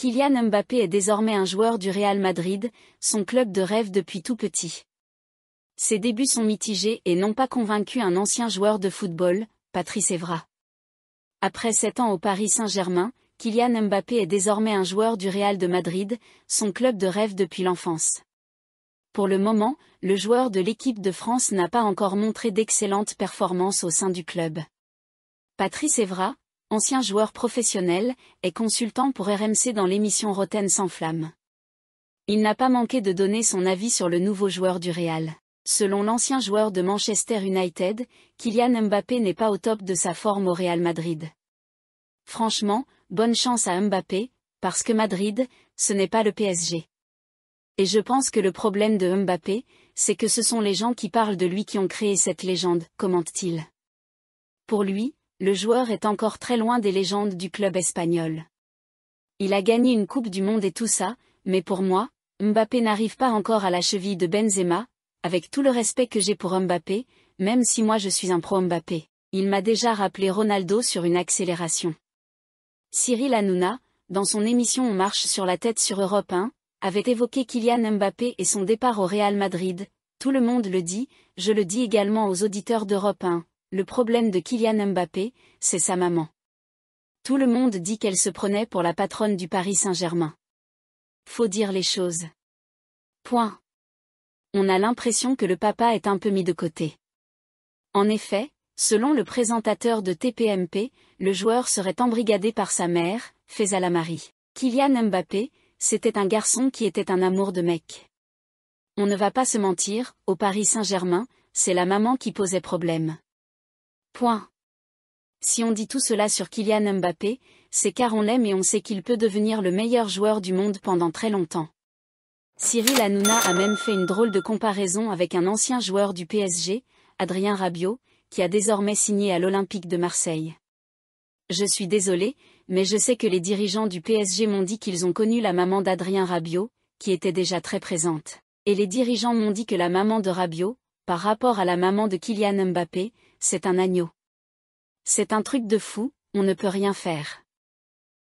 Kylian Mbappé est désormais un joueur du Real Madrid, son club de rêve depuis tout petit. Ses débuts sont mitigés et n'ont pas convaincu un ancien joueur de football, Patrice Evra. Après 7 ans au Paris Saint-Germain, Kylian Mbappé est désormais un joueur du Real de Madrid, son club de rêve depuis l'enfance. Pour le moment, le joueur de l'équipe de France n'a pas encore montré d'excellentes performances au sein du club. Patrice Evra, ancien joueur professionnel, est consultant pour RMC dans l'émission Rotten sans flamme. Il n'a pas manqué de donner son avis sur le nouveau joueur du Real. Selon l'ancien joueur de Manchester United, Kylian Mbappé n'est pas au top de sa forme au Real Madrid. Franchement, bonne chance à Mbappé, parce que Madrid, ce n'est pas le PSG. Et je pense que le problème de Mbappé, c'est que ce sont les gens qui parlent de lui qui ont créé cette légende, commente-t-il. Pour lui, le joueur est encore très loin des légendes du club espagnol. Il a gagné une Coupe du Monde et tout ça, mais pour moi, Mbappé n'arrive pas encore à la cheville de Benzema, avec tout le respect que j'ai pour Mbappé, même si moi je suis un pro Mbappé. Il m'a déjà rappelé Ronaldo sur une accélération. Cyril Hanouna, dans son émission On marche sur la tête sur Europe 1, avait évoqué Kylian Mbappé et son départ au Real Madrid. Tout le monde le dit, je le dis également aux auditeurs d'Europe 1, le problème de Kylian Mbappé, c'est sa maman. Tout le monde dit qu'elle se prenait pour la patronne du Paris Saint-Germain. Faut dire les choses. Point. On a l'impression que le papa est un peu mis de côté. En effet, selon le présentateur de TPMP, le joueur serait embrigadé par sa mère, Faisal Amari. Kylian Mbappé, c'était un garçon qui était un amour de mec. On ne va pas se mentir, au Paris Saint-Germain, c'est la maman qui posait problème. Point. Si on dit tout cela sur Kylian Mbappé, c'est car on l'aime et on sait qu'il peut devenir le meilleur joueur du monde pendant très longtemps. Cyril Hanouna a même fait une drôle de comparaison avec un ancien joueur du PSG, Adrien Rabiot, qui a désormais signé à l'Olympique de Marseille. Je suis désolé, mais je sais que les dirigeants du PSG m'ont dit qu'ils ont connu la maman d'Adrien Rabiot, qui était déjà très présente. Et les dirigeants m'ont dit que la maman de Rabiot, par rapport à la maman de Kylian Mbappé, c'est un agneau. C'est un truc de fou, on ne peut rien faire.